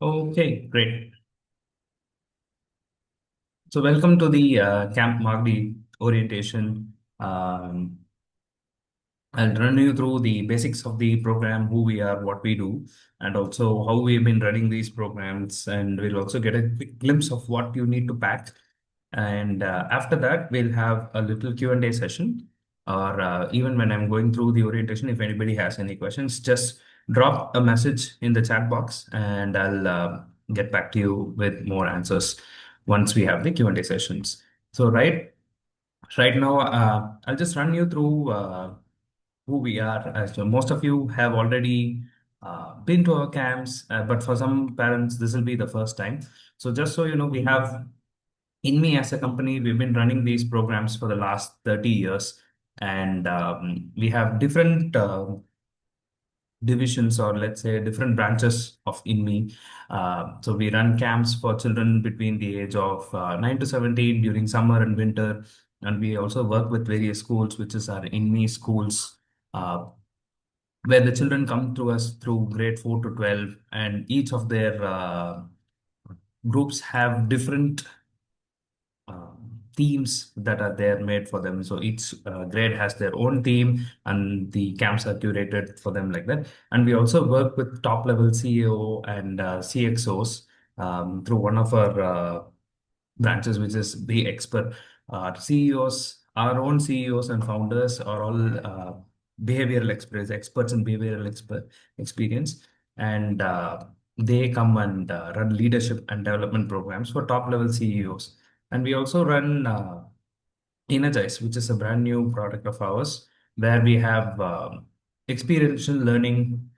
Okay, great. So welcome to the Camp Magadi orientation. Um, I'll run you through the basics of the program, who we are, what we do, and also how we've been running these programs. And we'll also get a quick glimpse of what you need to pack. And after that, we'll have a little Q&A session. Or even when I'm going through the orientation, if anybody has any questions, just drop a message in the chat box, and I'll get back to you with more answers once we have the Q&A sessions. So right now, I'll just run you through who we are. As most of you have already been to our camps, but for some parents, this will be the first time. So just so you know, we have Inme as a company. We've been running these programs for the last 30 years, and we have different divisions, or let's say different branches of Inme. So we run camps for children between the age of 9 to 17 during summer and winter. And we also work with various schools, which is our Inme schools, uh, where the children come to us through grade 4 to 12, and each of their groups have different themes that are there made for them. So each grade has their own theme, and the camps are curated for them like that. And we also work with top level CEO and CXOs through one of our branches, which is the expert. CEOs, our own CEOs and founders are all behavioral experts in behavioral experience. And they come and run leadership and development programs for top level CEOs. And we also run Energize, which is a brand new product of ours, where we have experiential learning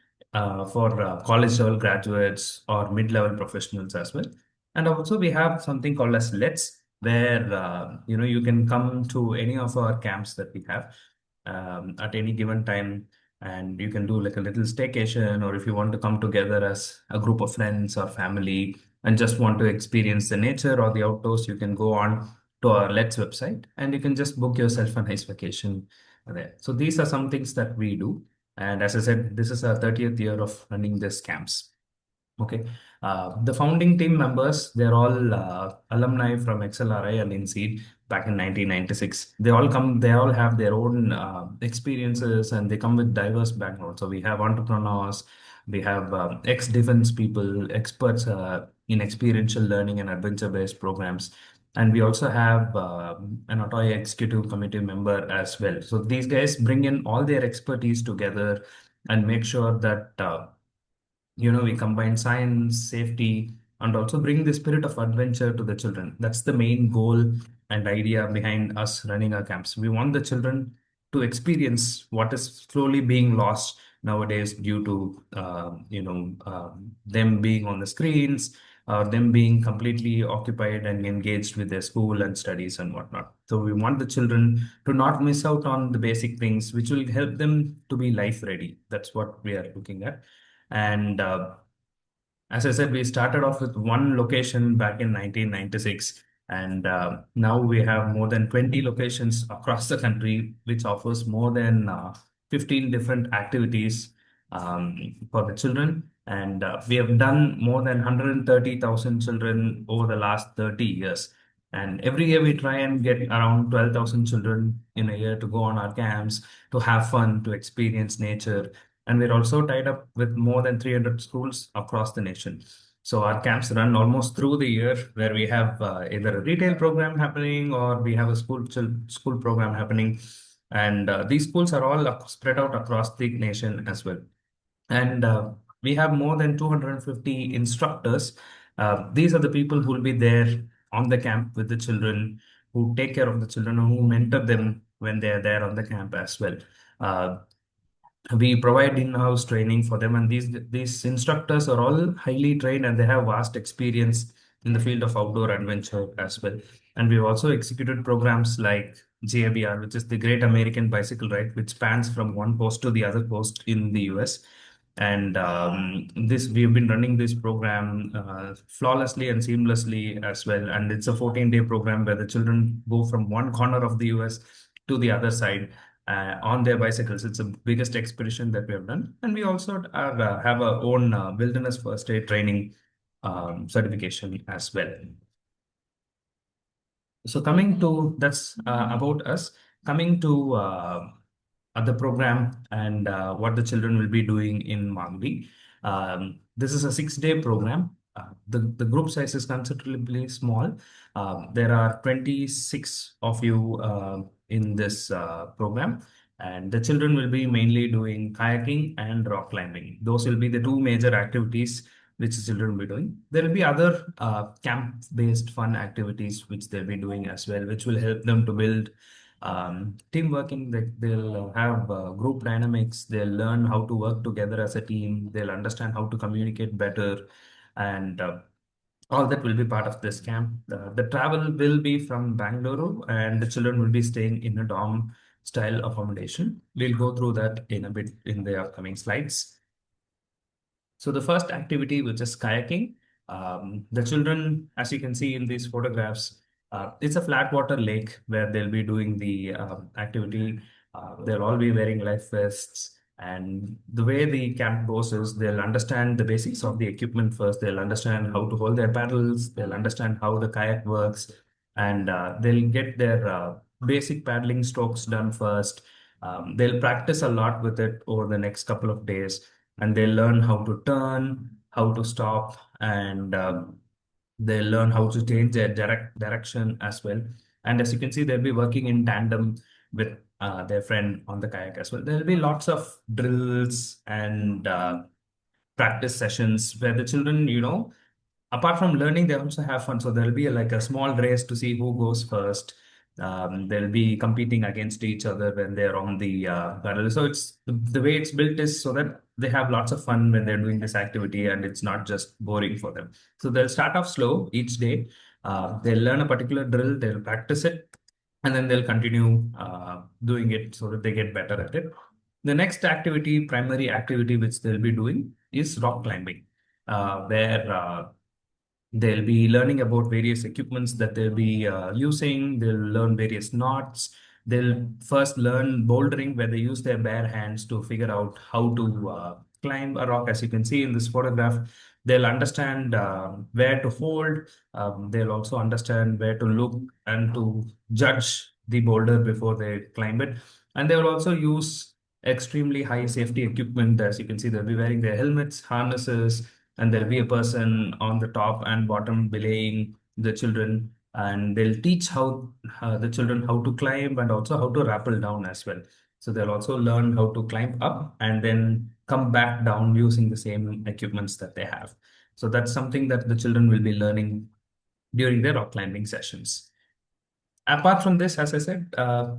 for college level graduates or mid level professionals as well. And also we have something called as Let's, where you can come to any of our camps that we have at any given time, and you can do like a little staycation, or if you want to come together as a group of friends or family and just want to experience the nature or the outdoors, you can go on to our Let's website, and you can just book yourself a nice vacation there. So these are some things that we do. And as I said, this is our 30th year of running these camps. Okay. The founding team members, they're all alumni from XLRI and INSEED back in 1996. They all have their own experiences, and they come with diverse backgrounds. So we have entrepreneurs, we have ex-defense people, experts in experiential learning and adventure-based programs. And we also have an auto executive committee member as well. So these guys bring in all their expertise together and make sure that we combine science, safety, and also bring the spirit of adventure to the children. That's the main goal and idea behind us running our camps. We want the children to experience what is slowly being lost nowadays due to them being on the screens, or them being completely occupied and engaged with their school and studies and whatnot. So we want the children to not miss out on the basic things which will help them to be life ready. That's what we are looking at. And as I said, we started off with one location back in 1996, and now we have more than 20 locations across the country, which offers more than 15 different activities for the children. And we have done more than 130,000 children over the last 30 years. And every year we try and get around 12,000 children in a year to go on our camps, to have fun, to experience nature. And we're also tied up with more than 300 schools across the nation. So our camps run almost through the year, where we have either a retail program happening, or we have a school program happening. And these schools are all spread out across the nation as well. And we have more than 250 instructors. These are the people who will be there on the camp with the children, who take care of the children, and who mentor them when they are there on the camp as well. Uh, we provide in-house training for them, and these instructors are all highly trained, and they have vast experience in the field of outdoor adventure as well. And we've also executed programs like GABR, which is the Great American Bicycle Ride, which spans from one coast to the other coast in the US. And this we've been running this program flawlessly and seamlessly as well. And it's a 14-day program where the children go from one corner of the US to the other side on their bicycles. It's the biggest expedition that we have done. And we also have our own wilderness first aid training certification as well. So coming to that's about us. Coming to the program and what the children will be doing in Magadi. This is a 6 day program. The group size is considerably small. There are 26 of you in this program, and the children will be mainly doing kayaking and rock climbing. Those will be the two major activities which the children will be doing. There will be other camp-based fun activities which they'll be doing as well, which will help them to build team working. They'll have group dynamics. They'll learn how to work together as a team. They'll understand how to communicate better, and all that will be part of this camp. The travel will be from Bangalore, and the children will be staying in a dorm style accommodation. We'll go through that in a bit in the upcoming slides. So the first activity, which is kayaking, the children, as you can see in these photographs, it's a flat water lake where they'll be doing the activity. They'll all be wearing life vests. And the way the camp goes is they'll understand the basics of the equipment first. They'll understand how to hold their paddles. They'll understand how the kayak works. And they'll get their basic paddling strokes done first. They'll practice a lot with it over the next couple of days, and they learn how to turn, how to stop, and they learn how to change their direction as well. And as you can see, they'll be working in tandem with their friend on the kayak as well. There'll be lots of drills and practice sessions where the children, apart from learning, they also have fun. So there'll be like a small race to see who goes first. They'll be competing against each other when they're on the paddle. So it's the way it's built is so that they have lots of fun when they're doing this activity, and it's not just boring for them. So they'll start off slow each day. They'll learn a particular drill, they'll practice it, and then they'll continue doing it so that they get better at it. The next activity, primary activity, which they'll be doing is rock climbing, where they'll be learning about various equipments that they'll be using. They'll learn various knots. They'll first learn bouldering, where they use their bare hands to figure out how to climb a rock. As you can see in this photograph, they'll understand where to hold. They'll also understand where to look and to judge the boulder before they climb it. And they will also use extremely high safety equipment. As you can see, they'll be wearing their helmets, harnesses, and there'll be a person on the top and bottom belaying the children, and they'll teach how the children how to climb and also how to rappel down as well. So they'll also learn how to climb up and then come back down using the same equipments that they have. So that's something that the children will be learning during their rock climbing sessions. Apart from this, as I said,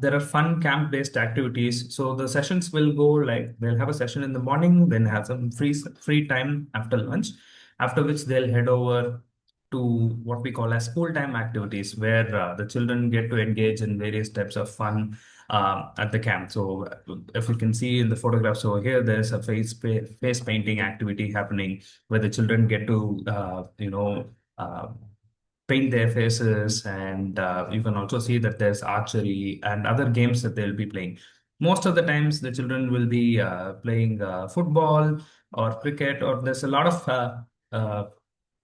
there are fun camp-based activities. So the sessions will go like they'll have a session in the morning, then have some free time after lunch, after which they'll head over to what we call as school time activities, where the children get to engage in various types of fun at the camp. So if you can see in the photographs over here, there's a face painting activity happening where the children get to paint their faces, and you can also see that there's archery and other games that they'll be playing. Most of the times the children will be playing football or cricket, or there's a lot of uh,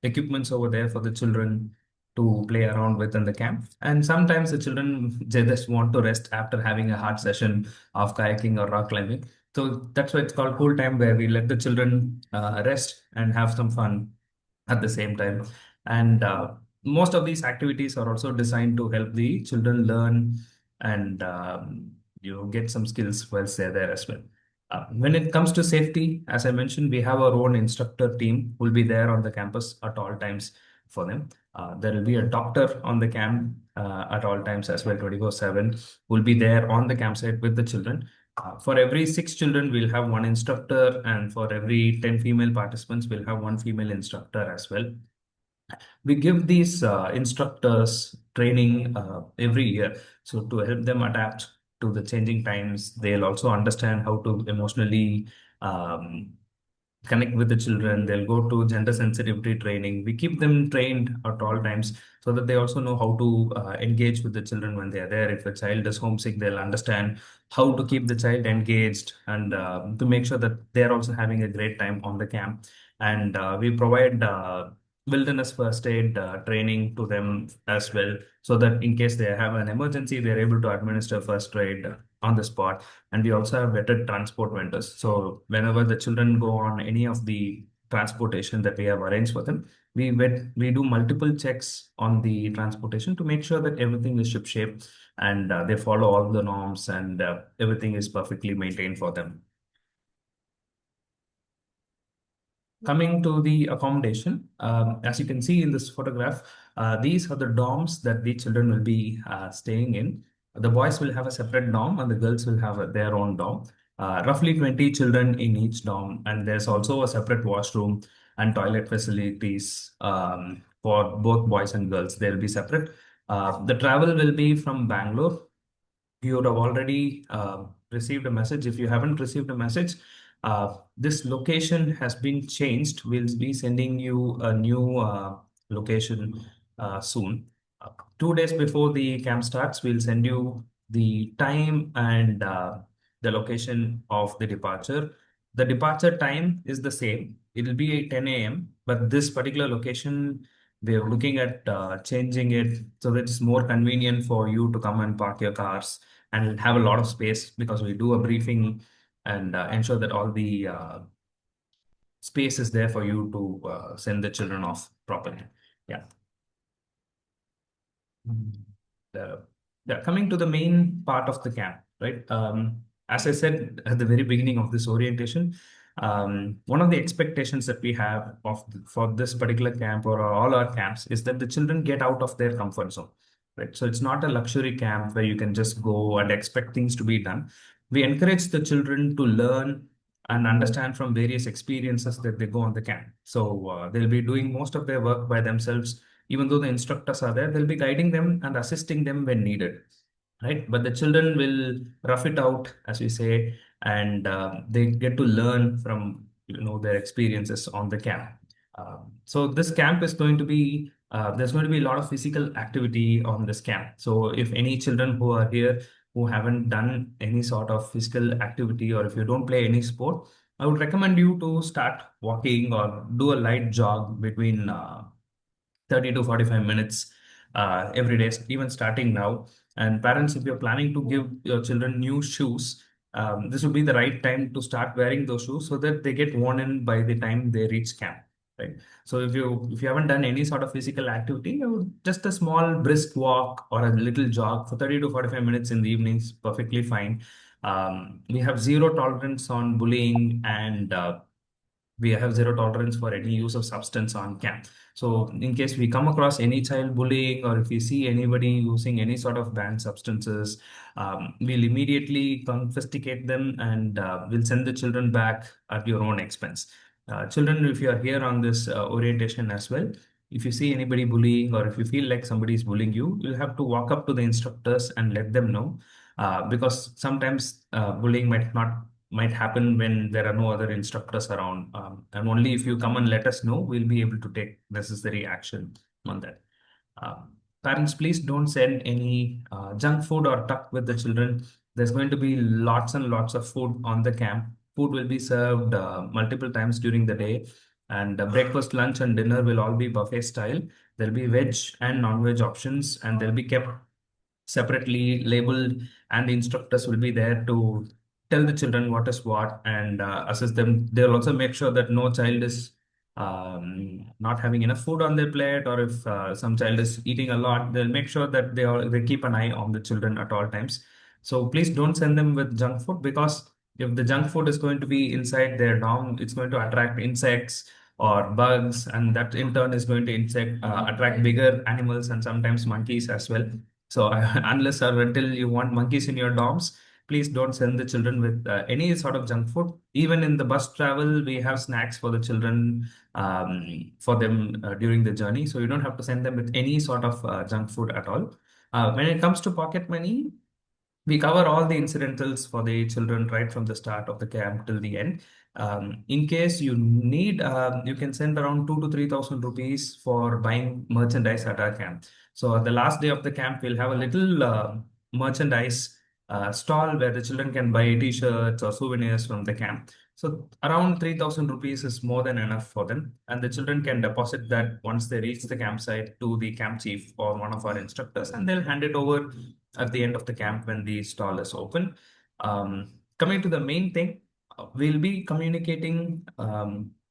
equipments over there for the children to play around with in the camp. And sometimes the children they just want to rest after having a hard session of kayaking or rock climbing. So that's why it's called cool time, where we let the children rest and have some fun at the same time. And most of these activities are also designed to help the children learn and get some skills whilst they're there as well. When it comes to safety, as I mentioned, we have our own instructor team who will be there on the campus at all times for them. There will be a doctor on the camp at all times as well, 24/7, will be there on the campsite with the children. For every 6 children, we'll have one instructor, and for every 10 female participants, we'll have one female instructor as well. We give these instructors training every year, so to help them adapt to the changing times. They'll also understand how to emotionally um, connect with the children. They'll go to gender sensitivity training. We keep them trained at all times so that they also know how to engage with the children when they are there. If a child is homesick, they'll understand how to keep the child engaged, and to make sure that they're also having a great time on the camp. And we provide wilderness first aid training to them as well, so that in case they have an emergency, they're able to administer first aid on the spot. And we also have vetted transport vendors. So whenever the children go on any of the transportation that we have arranged for them, we do multiple checks on the transportation to make sure that everything is ship shape, and they follow all the norms, and everything is perfectly maintained for them. Coming to the accommodation, as you can see in this photograph, these are the dorms that the children will be staying in. The boys will have a separate dorm and the girls will have their own dorm. Roughly 20 children in each dorm, and there's also a separate washroom and toilet facilities for both boys and girls. They'll be separate. The travel will be from Bangalore. You would have already received a message. If you haven't received a message, this location has been changed. We'll be sending you a new location soon. 2 days before the camp starts, we'll send you the time and the location of the departure. The departure time is the same. It'll be 10 a.m., but this particular location, we're looking at changing it so that it's more convenient for you to come and park your cars and have a lot of space, because we do a briefing and ensure that all the space is there for you to send the children off properly. Yeah. The, yeah, coming to the main part of the camp, right? As I said at the very beginning of this orientation, one of the expectations that we have for this particular camp or all our camps is that the children get out of their comfort zone, right? So it's not a luxury camp where you can just go and expect things to be done. We encourage the children to learn and understand from various experiences that they go on the camp. So they'll be doing most of their work by themselves. Even though the instructors are there, they'll be guiding them and assisting them when needed, right? But the children will rough it out, as we say, and they get to learn from their experiences on the camp. So this camp is going to be there's going to be a lot of physical activity on this camp. So if any children who are here who haven't done any sort of physical activity, or if you don't play any sport, I would recommend you to start walking or do a light jog between 30 to 45 minutes every day, even starting now. And parents, if you're planning to give your children new shoes, this would be the right time to start wearing those shoes so that they get worn in by the time they reach camp. Right. So if you haven't done any sort of physical activity, just a small brisk walk or a little jog for 30 to 45 minutes in the evenings, perfectly fine. We have zero tolerance on bullying, and we have zero tolerance for any use of substance on camp. So in case we come across any child bullying, or if we see anybody using any sort of banned substances, we'll immediately confiscate them, and we'll send the children back at your own expense. Children, if you are here on this orientation as well, if you see anybody bullying, or if you feel like somebody is bullying you, you'll have to walk up to the instructors and let them know, because sometimes bullying might happen when there are no other instructors around. And only if you come and let us know, we'll be able to take necessary action on that. Parents, please don't send any junk food or tuck with the children. There's going to be lots and lots of food on the camp. Food will be served multiple times during the day, and breakfast, lunch, and dinner will all be buffet style. There'll be veg and non-veg options, and they'll be kept separately labeled, and the instructors will be there to tell the children what is what, and assist them. They'll also make sure that no child is not having enough food on their plate, or if some child is eating a lot, they'll make sure that they keep an eye on the children at all times. So please don't send them with junk food, because if the junk food is going to be inside their dorm, it's going to attract insects or bugs, and that in turn is going to attract bigger animals and sometimes monkeys as well. So unless or until you want monkeys in your dorms, please don't send the children with any sort of junk food. Even in the bus travel, we have snacks for the children, for them during the journey. So you don't have to send them with any sort of junk food at all. When it comes to pocket money, we cover all the incidentals for the children right from the start of the camp till the end. In case you need, you can send around 2 to 3,000 rupees for buying merchandise at our camp. So the last day of the camp, we'll have a little merchandise stall where the children can buy t-shirts or souvenirs from the camp. So around 3,000 rupees is more than enough for them. And the children can deposit that once they reach the campsite to the camp chief or one of our instructors, and they'll hand it over at the end of the camp when the stall is open. Coming to the main thing, we'll be communicating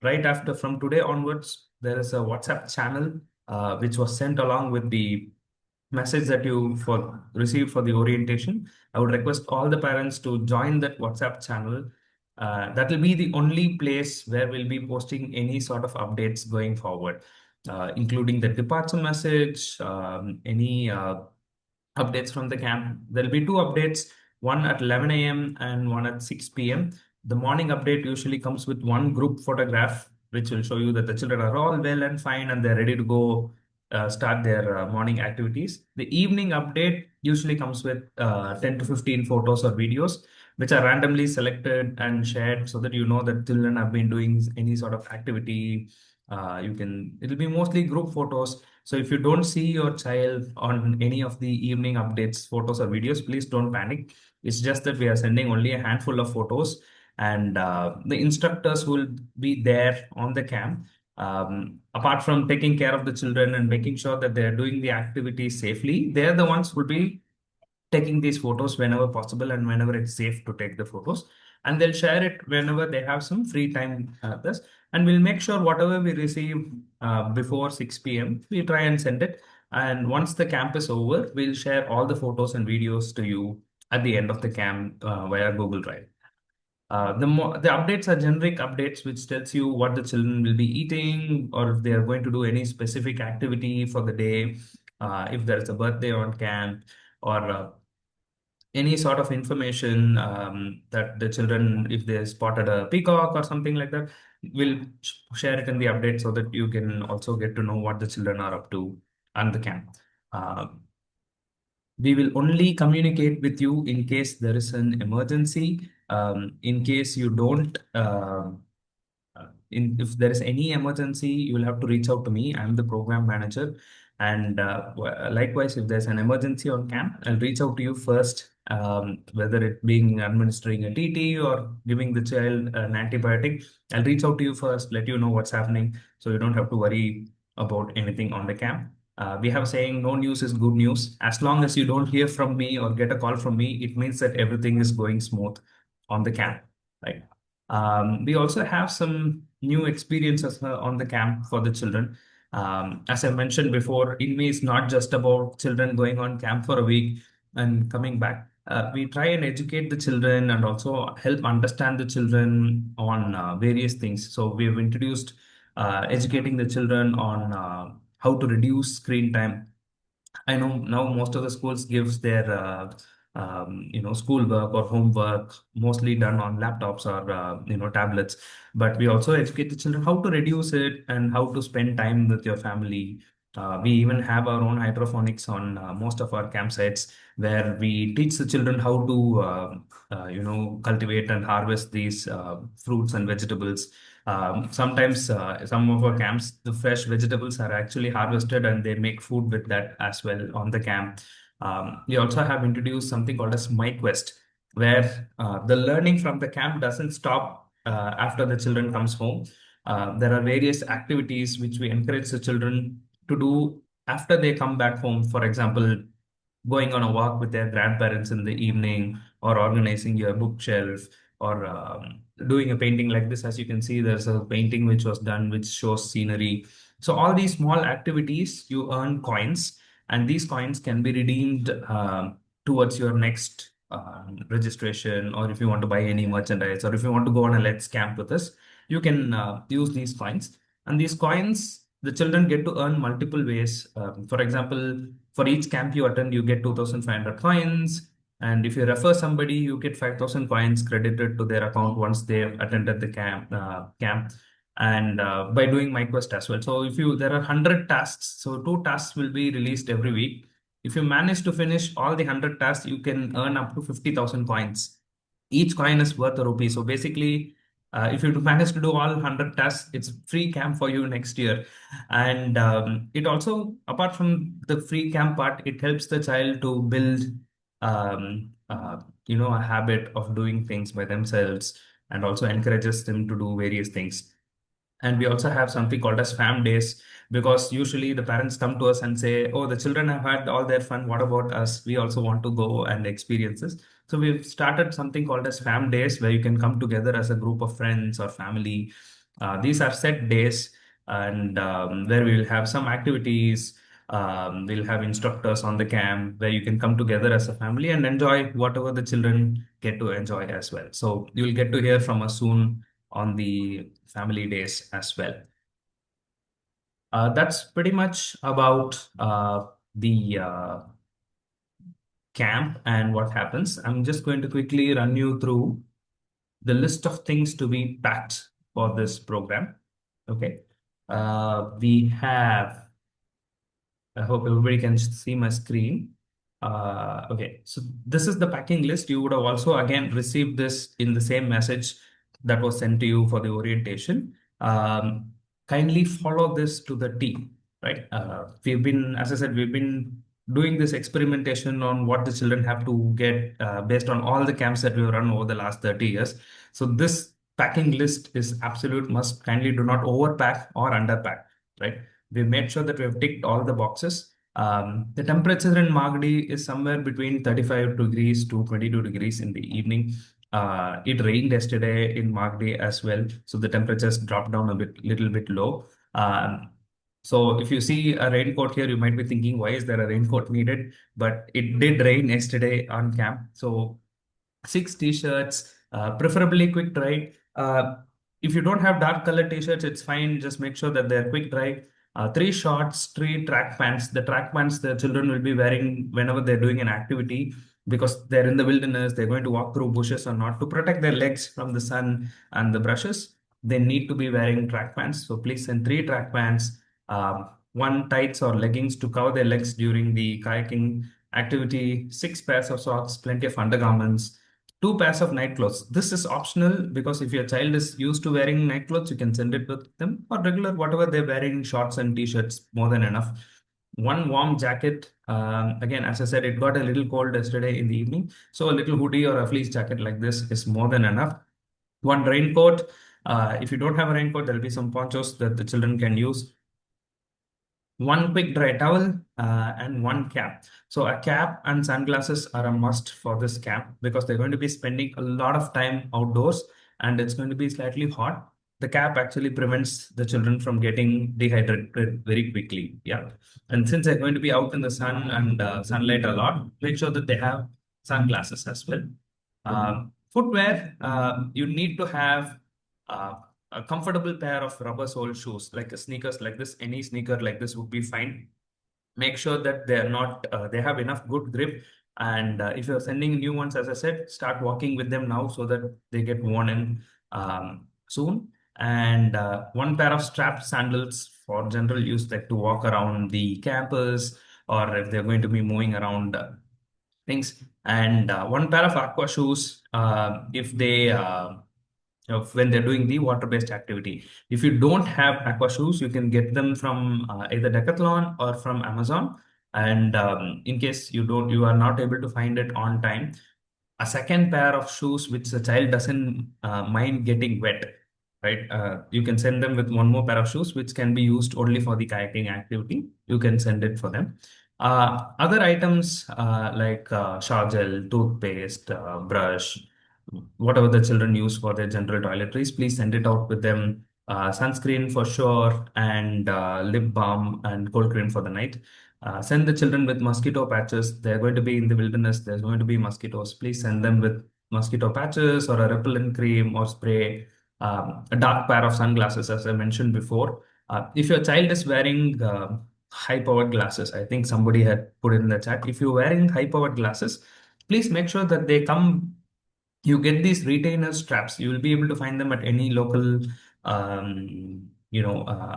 right after from today onwards. There is a WhatsApp channel which was sent along with the message that you for received for the orientation. I would request all the parents to join that WhatsApp channel. That will be the only place where we'll be posting any sort of updates going forward, including the departure message, any updates from the camp. There'll be two updates, one at 11 a.m. and one at 6 p.m. The morning update usually comes with one group photograph, which will show you that the children are all well and fine and they're ready to go start their morning activities. The evening update usually comes with 10 to 15 photos or videos, which are randomly selected and shared so that you know that children have been doing any sort of activity. It'll be mostly group photos. So if you don't see your child on any of the evening updates, photos or videos, please don't panic. It's just that we are sending only a handful of photos, and the instructors will be there on the camp. Apart from taking care of the children and making sure that they're doing the activity safely, they're the ones who will be taking these photos whenever possible and whenever it's safe to take the photos. And they'll share it whenever they have some free time. This, and we'll make sure whatever we receive before 6 p.m., we try and send it. And once the camp is over, we'll share all the photos and videos to you at the end of the camp via Google Drive. The updates are generic updates which tells you what the children will be eating or if they are going to do any specific activity for the day, if there is a birthday on camp, or any sort of information that the children, if they spotted a peacock or something like that, will share it in the update so that you can also get to know what the children are up to on the camp. Uh, we will only communicate with you in case there is an emergency. In case you don't if there is any emergency, you will have to reach out to me. I'm the program manager. And likewise, if there's an emergency on camp, I'll reach out to you first, whether it being administering a TT or giving the child an antibiotic. I'll reach out to you first, let you know what's happening, so you don't have to worry about anything on the camp. We have a saying, no news is good news. As long as you don't hear from me or get a call from me, it means that everything is going smooth on the camp, right? We also have some new experiences on the camp for the children. As I mentioned before, Inme is not just about children going on camp for a week and coming back. We try and educate the children and also help understand the children on various things. So we have introduced educating the children on how to reduce screen time. I know now most of the schools gives their schoolwork or homework mostly done on laptops or tablets, but we also educate the children how to reduce it and how to spend time with your family. We even have our own hydroponics on most of our campsites where we teach the children how to cultivate and harvest these fruits and vegetables. Sometimes some of our camps, the fresh vegetables are actually harvested and they make food with that as well on the camp. We also have introduced something called as MyQuest, where the learning from the camp doesn't stop after the children comes home. There are various activities which we encourage the children to do after they come back home. For example, going on a walk with their grandparents in the evening, or organizing your bookshelf, or doing a painting like this. As you can see, there's a painting which was done which shows scenery. So all these small activities, you earn coins, and these coins can be redeemed towards your next registration, or if you want to buy any merchandise, or if you want to go on a let's camp with us, you can use these coins. And these coins, the children get to earn multiple ways. For example, for each camp you attend, you get 2,500 coins. And if you refer somebody, you get 5,000 coins credited to their account once they've attended the camp. And by doing MyQuest as well. So if you, there are 100 tasks, so two tasks will be released every week. If you manage to finish all the 100 tasks, you can earn up to 50,000 coins. Each coin is worth a rupee. So basically, if you manage to do all 100 tasks, it's free camp for you next year. And it also, apart from the free camp part, it helps the child to build, a habit of doing things by themselves. and also encourages them to do various things. And we also have something called as fam days, because usually the parents come to us and say, oh, the children have had all their fun, what about us? We also want to go and experience this. So we've started something called as fam days, where you can come together as a group of friends or family. These are set days, and where we will have some activities. We'll have instructors on the camp where you can come together as a family and enjoy whatever the children get to enjoy as well. So you will get to hear from us soon on the family days as well. That's pretty much about the camp and what happens. I'm just going to quickly run you through the list of things to be packed for this program. Okay. We have I hope everybody can see my screen. Okay, so this is the packing list. You would have also again received this in the same message that was sent to you for the orientation. Kindly follow this to the T, right? We've been, as I said, we've been doing this experimentation on what the children have to get based on all the camps that we've run over the last 30 years. So this packing list is absolute must. Kindly do not overpack or underpack, right? We made sure that we have ticked all the boxes. The temperature in Magadi is somewhere between 35 degrees to 22 degrees in the evening. It rained yesterday in Magadi as well, so the temperatures dropped down a little bit low. So if you see a raincoat here, you might be thinking, why is there a raincoat needed? But it did rain yesterday on camp, so 6 t-shirts, preferably quick dry. If you don't have dark color t-shirts, it's fine. Just make sure that they're quick dry. Three shorts, three track pants. The track pants the children will be wearing whenever they're doing an activity, because they're in the wilderness, they're going to walk through bushes or not. To protect their legs from the sun and the brushes, they need to be wearing track pants. So please send three track pants, one tights or leggings to cover their legs during the kayaking activity, six pairs of socks, plenty of undergarments, two pairs of night clothes. This is optional, because if your child is used to wearing night clothes, you can send it with them, or regular, whatever they're wearing, shorts and t-shirts, more than enough. One warm jacket. Again, as I said, it got a little cold yesterday in the evening. So a little hoodie or a fleece jacket like this is more than enough. One raincoat. If you don't have a raincoat, there'll be some ponchos that the children can use. One quick dry towel, and one cap. So a cap and sunglasses are a must for this camp, because they're going to be spending a lot of time outdoors and it's going to be slightly hot. The cap actually prevents the children from getting dehydrated very quickly. Yeah. And since they're going to be out in the sun and sunlight a lot, make sure that they have sunglasses as well. Footwear, you need to have uh, a comfortable pair of rubber sole shoes, like a sneakers like this. Any sneaker like this would be fine. Make sure that they're not they have enough good grip. And if you're sending new ones, as I said, start walking with them now so that they get worn in soon. And one pair of strapped sandals for general use, like to walk around the campus, or if they're going to be moving around things. And one pair of aqua shoes, if they of when they're doing the water-based activity. If you don't have aqua shoes, you can get them from either Decathlon or from Amazon. And in case you are not able to find it on time, a second pair of shoes which the child doesn't mind getting wet, right? You can send them with one more pair of shoes which can be used only for the kayaking activity. You can send it for them. Other items like shower gel, toothpaste, brush, whatever the children use for their general toiletries, please send it out with them. Sunscreen for sure, and lip balm and cold cream for the night. Send the children with mosquito patches. They're going to be in the wilderness. There's going to be mosquitoes. Please send them with mosquito patches or a repellent cream or spray. A dark pair of sunglasses, as I mentioned before. If your child is wearing high-powered glasses, I think somebody had put in the chat. If you're wearing high-powered glasses, please make sure that they come. You get these retainer straps. You will be able to find them at any local,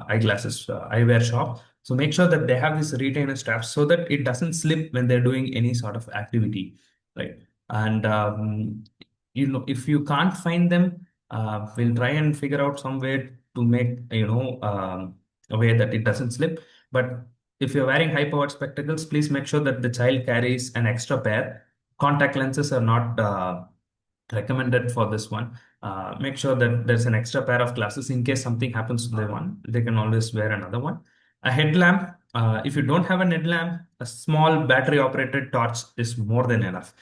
eyeglasses, eyewear shop. So make sure that they have these retainer straps so that it doesn't slip when they're doing any sort of activity, right? And if you can't find them, we'll try and figure out some way to make a way that it doesn't slip. But if you're wearing high-powered spectacles, please make sure that the child carries an extra pair. Contact lenses are not recommended for this one. Make sure that there's an extra pair of glasses in case something happens to the one. They can always wear another one. A headlamp. If you don't have a headlamp, a small battery operated torch is more than enough.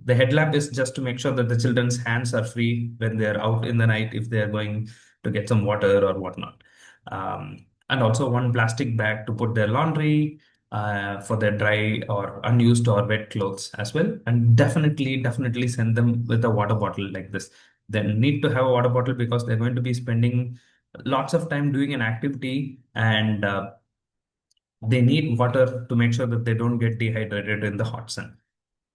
The headlamp is just to make sure that the children's hands are free when they're out in the night if they're going to get some water or whatnot. And also one plastic bag to put their laundry, for their dry or unused or wet clothes as well. And definitely send them with a water bottle like this. They need to have a water bottle because they're going to be spending lots of time doing an activity, and they need water to make sure that they don't get dehydrated in the hot sun.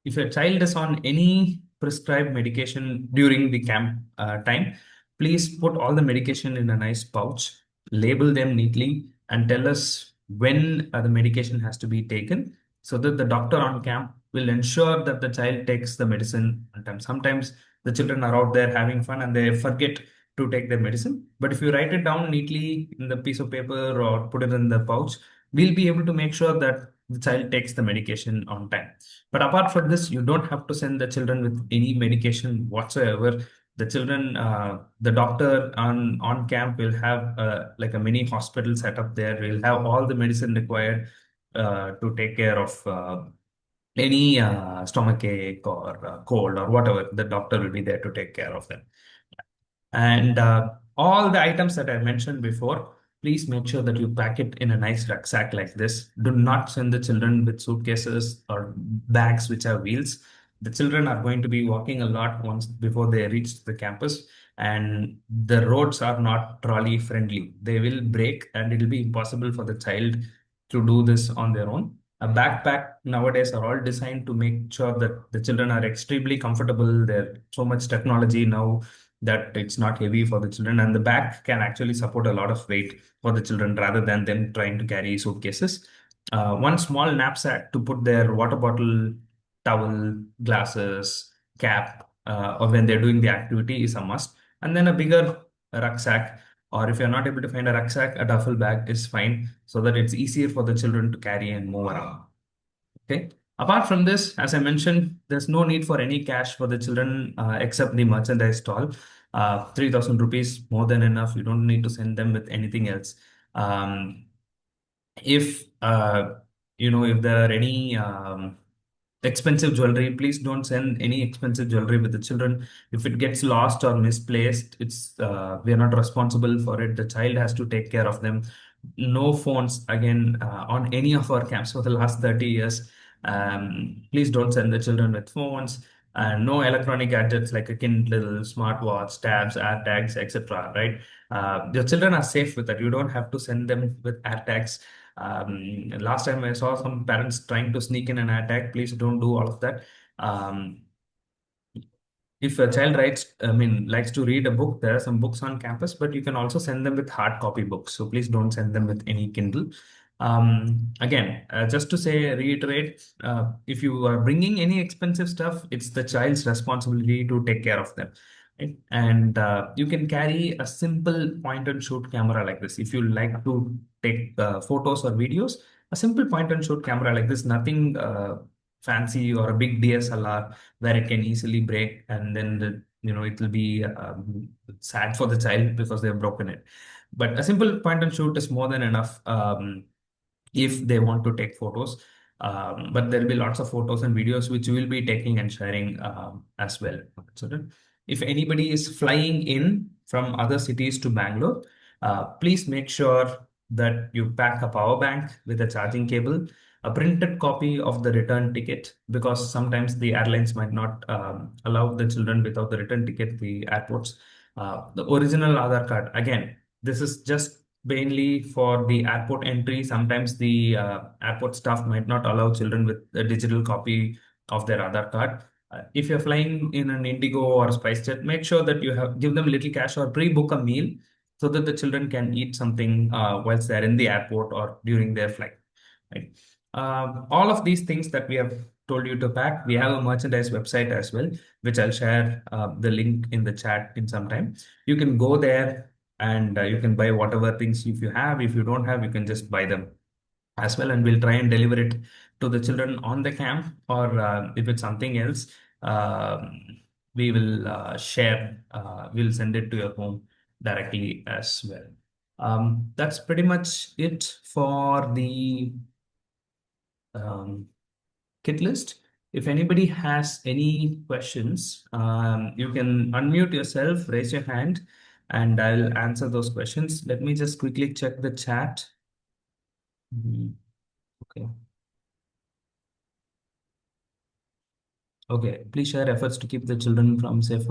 If your child is on any prescribed medication during the camp time, please put all the medication in a nice pouch, label them neatly, and tell us when the medication has to be taken so that the doctor on camp will ensure that the child takes the medicine on time. Sometimes the children are out there having fun and they forget to take their medicine. But if you write it down neatly in the piece of paper or put it in the pouch, we'll be able to make sure that the child takes the medication on time. But apart from this, you don't have to send the children with any medication whatsoever. The children, the doctor on camp will have like a mini hospital set up there. We'll have all the medicine required to take care of any stomach ache or cold or whatever. The doctor will be there to take care of them. And all the items that I mentioned before, please make sure that you pack it in a nice rucksack like this. Do not send the children with suitcases or bags which have wheels. The children are going to be walking a lot once before they reach the campus, and the roads are not trolley friendly. They will break, and it will be impossible for the child to do this on their own. A backpack nowadays are all designed to make sure that the children are extremely comfortable. There's so much technology now that it's not heavy for the children, and the bag can actually support a lot of weight for the children rather than them trying to carry suitcases. One small knapsack to put their water bottle, towel, glasses, cap, or when they're doing the activity is a must. And then a bigger rucksack, or if you're not able to find a rucksack, a duffel bag is fine so that it's easier for the children to carry and move around. Okay. Apart from this, as I mentioned, there's no need for any cash for the children except the merchandise stall. 3,000 rupees, more than enough. You don't need to send them with anything else. If if there are any expensive jewelry, please don't send any expensive jewelry with the children. If it gets lost or misplaced, it's we are not responsible for it. The child has to take care of them. No phones again on any of our camps for the last 30 years. Please don't send the children with phones, and no electronic gadgets like a Kindle, smartwatch, tabs, AirTags, etc. Right? Your children are safe with that. You don't have to send them with AirTags. Last time I saw some parents trying to sneak in an AirTag. Please don't do all of that. Um, if a child likes to read a book, there are some books on campus, but you can also send them with hard copy books. So please don't send them with any Kindle. Again, just to say, reiterate, if you are bringing any expensive stuff, it's the child's responsibility to take care of them. Right? And you can carry a simple point and shoot camera like this. If you like to take photos or videos, a simple point and shoot camera like this, nothing fancy or a big DSLR where it can easily break, and then it will be sad for the child because they have broken it. But a simple point and shoot is more than enough if they want to take photos. But there will be lots of photos and videos which we will be taking and sharing as well. So if anybody is flying in from other cities to Bangalore, please make sure that you pack a power bank with a charging cable, a printed copy of the return ticket, because sometimes the airlines might not allow the children without the return ticket, the airports. The original Aadhaar card. Again, this is just mainly for the airport entry. Sometimes the airport staff might not allow children with a digital copy of their Aadhaar card. If you're flying in an Indigo or SpiceJet, make sure that you have give them little cash or pre-book a meal so that the children can eat something whilst they're in the airport or during their flight. Right? All of these things that we have told you to pack, we have a merchandise website as well, which I'll share the link in the chat in some time. You can go there and you can buy whatever things if you have. If you don't have, you can just buy them as well, and we'll try and deliver it to the children on the camp, or if it's something else. we will share, we'll send it to your home directly as well. That's pretty much it for the um, kit list. If anybody has any questions, you can unmute yourself, raise your hand, and I'll answer those questions. Let me just quickly check the chat. Okay. Okay, please share efforts to keep the children from safe.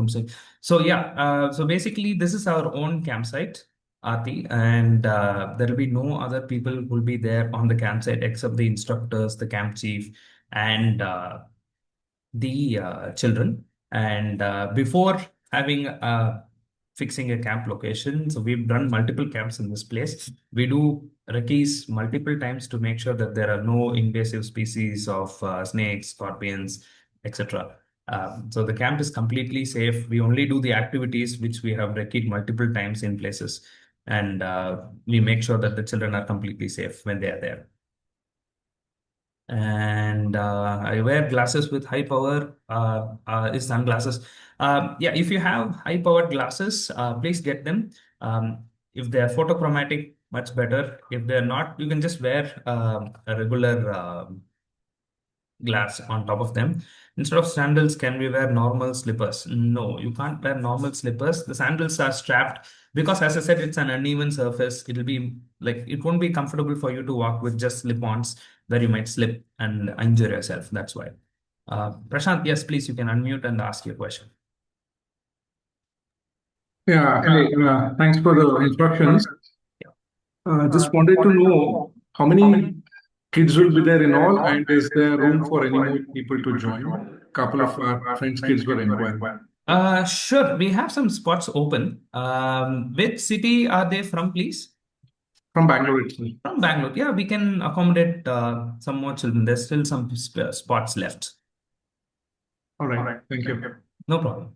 So yeah, so basically this is our own campsite, Aarti, and there will be no other people who will be there on the campsite except the instructors, the camp chief, and the children. And before having fixing a camp location, so we've done multiple camps in this place. We do recce's multiple times to make sure that there are no invasive species of snakes, scorpions, etc. So the camp is completely safe. We only do the activities which we have recce'd multiple times in places, and we make sure that the children are completely safe when they are there. And I wear glasses with high power, is sunglasses. Yeah, if you have high powered glasses, please get them. If they are photochromatic, much better. If they're not, you can just wear a regular glass on top of them. Instead of sandals, can we wear normal slippers? No, you can't wear normal slippers. The sandals are strapped because, as I said, it's an uneven surface. It'll be like it won't be comfortable for you to walk with just slip-ons where you might slip and injure yourself. That's why. Prashant, yes, please, you can unmute and ask your question. Yeah, hey, thanks for the instructions. Just wanted to know how many kids will be there in all, and is there room for any more people to join? Couple of our friends' kids were inquiring. Sure, we have some spots open. Which city are they from, please? From Bangalore itself. From Bangalore. Yeah, we can accommodate some more children. There's still some spots left. All right, thank you. No problem.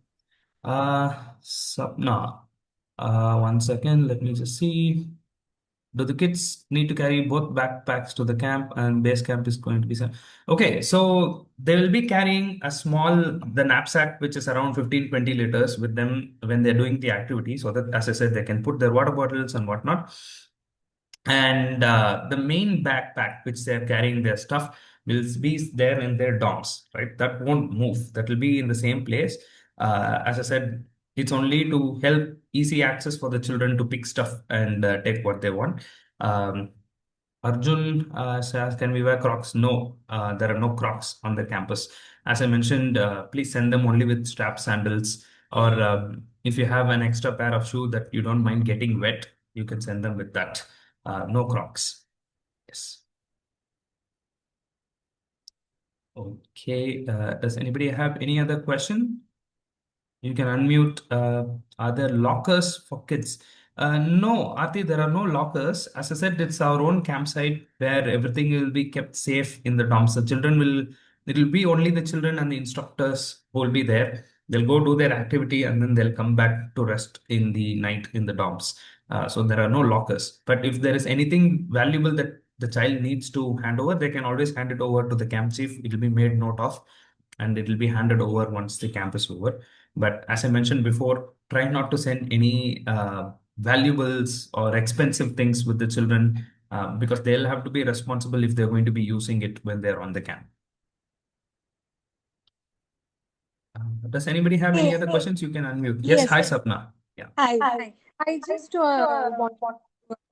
Sapna. One second. Let me just see. Do the kids need to carry both backpacks to the camp and base camp is going to be sent? Okay, so they will be carrying the knapsack, which is around 15-20 liters with them when they're doing the activity. So that, as I said, they can put their water bottles and whatnot. And the main backpack, which they're carrying their stuff, will be there in their dorms, right? That won't move. That will be in the same place. As I said, it's only to help easy access for the children to pick stuff and take what they want. Um, Arjun says, can we wear Crocs? No, there are no Crocs on the campus. As I mentioned, please send them only with strap sandals, or if you have an extra pair of shoe that you don't mind getting wet, you can send them with that. No Crocs. Yes. Okay. Does anybody have any other question? You can unmute. Are there lockers for kids? No, Aarti, there are no lockers. As I said, it's our own campsite where everything will be kept safe in the dorms. It will be only the children and the instructors who will be there. They'll go do their activity and then they'll come back to rest in the night in the dorms. So there are no lockers. But if there is anything valuable that the child needs to hand over, they can always hand it over to the camp chief. It will be made note of and it will be handed over once the camp is over. But as I mentioned before, try not to send any valuables or expensive things with the children because they'll have to be responsible if they're going to be using it when they're on the camp. Does anybody have any other questions? You can unmute. Yes, hi, Sapna. Yeah. Hi. I just want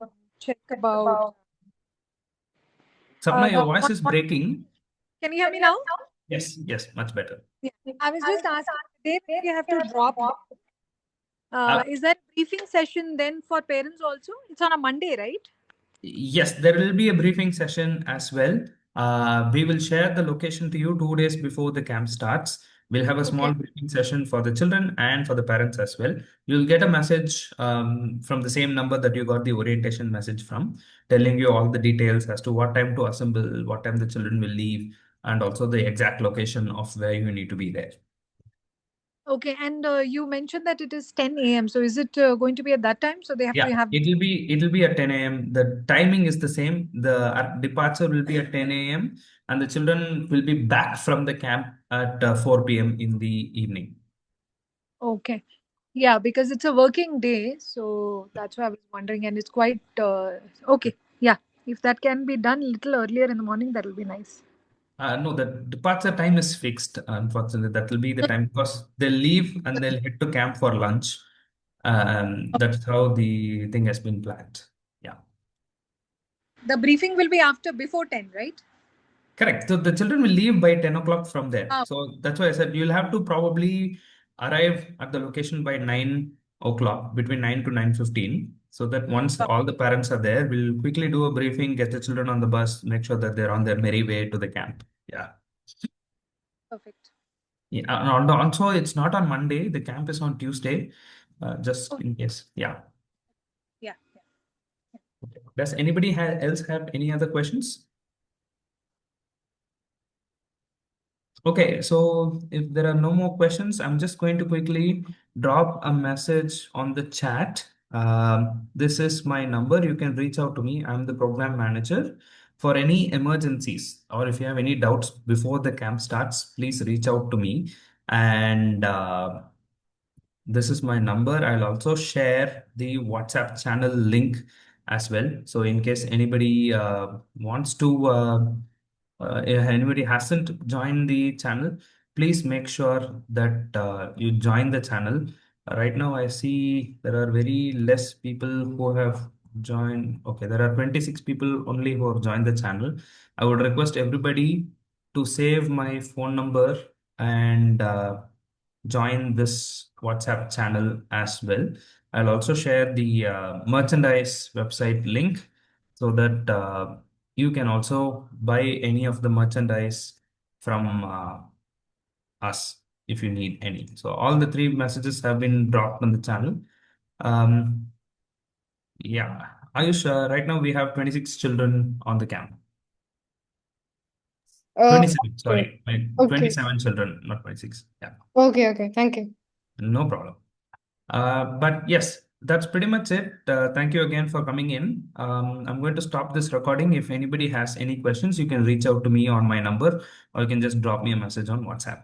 to check about. Sapna, your voice is breaking. Can you hear me now? Yes, much better. Yeah. I was just asking, today you have to drop. Is that briefing session then for parents also? It's on a Monday, right? Yes, there will be a briefing session as well. We will share the location to you 2 days before the camp starts. We'll have a small briefing session for the children and for the parents as well. You'll get a message from the same number that you got the orientation message from, telling you all the details as to what time to assemble, what time the children will leave, and also the exact location of where you need to be there. Okay, and you mentioned that it is 10 a.m. So is it going to be at that time? So they have to have. It'll be at 10 a.m. The timing is the same. The departure will be at 10 a.m. and the children will be back from the camp at 4 p.m. in the evening. Okay. Yeah, because it's a working day, so that's why I was wondering, and it's quite okay. Yeah, if that can be done a little earlier in the morning, that will be nice. No, the departure time is fixed. Unfortunately, that will be the time because they'll leave and they'll head to camp for lunch. That's how the thing has been planned. Yeah, The briefing will be after before 10, right? correct. So the children will leave by 10 o'clock from there. Ah, So that's why I said you'll have to probably arrive at the location by 9 o'clock, between 9 to 9:15. So that once oh, all the parents are there, we'll quickly do a briefing, get the children on the bus, make sure that they're on their merry way to the camp. Yeah. perfect. Yeah, and also it's not on Monday. The camp is on Tuesday, just Oh, in case. Yeah. yeah, yeah. Does anybody else have any other questions? Okay, so if there are no more questions, I'm just going to quickly drop a message on the chat. This is my number. You can reach out to me. I'm the program manager. For any emergencies or if you have any doubts before the camp starts, please reach out to me. And this is my number. I'll also share the WhatsApp channel link as well. So in case anybody wants to, if anybody hasn't joined the channel, please make sure that you join the channel. Right now, I see there are very less people who have joined. Okay, there are 26 people only who have joined the channel. I would request everybody to save my phone number and join this WhatsApp channel as well. I'll also share the merchandise website link so that you can also buy any of the merchandise from us if you need any. So all the three messages have been dropped on the channel. Um, yeah, Ayush, right now we have 26 children on the camp. Uh, 27, okay. sorry, Okay. 27 children, not 26. Yeah, Okay. Okay. Thank you. no problem. But yes, that's pretty much it. Thank you again for coming in. I'm going to stop this recording. If anybody has any questions, you can reach out to me on my number or you can just drop me a message on WhatsApp.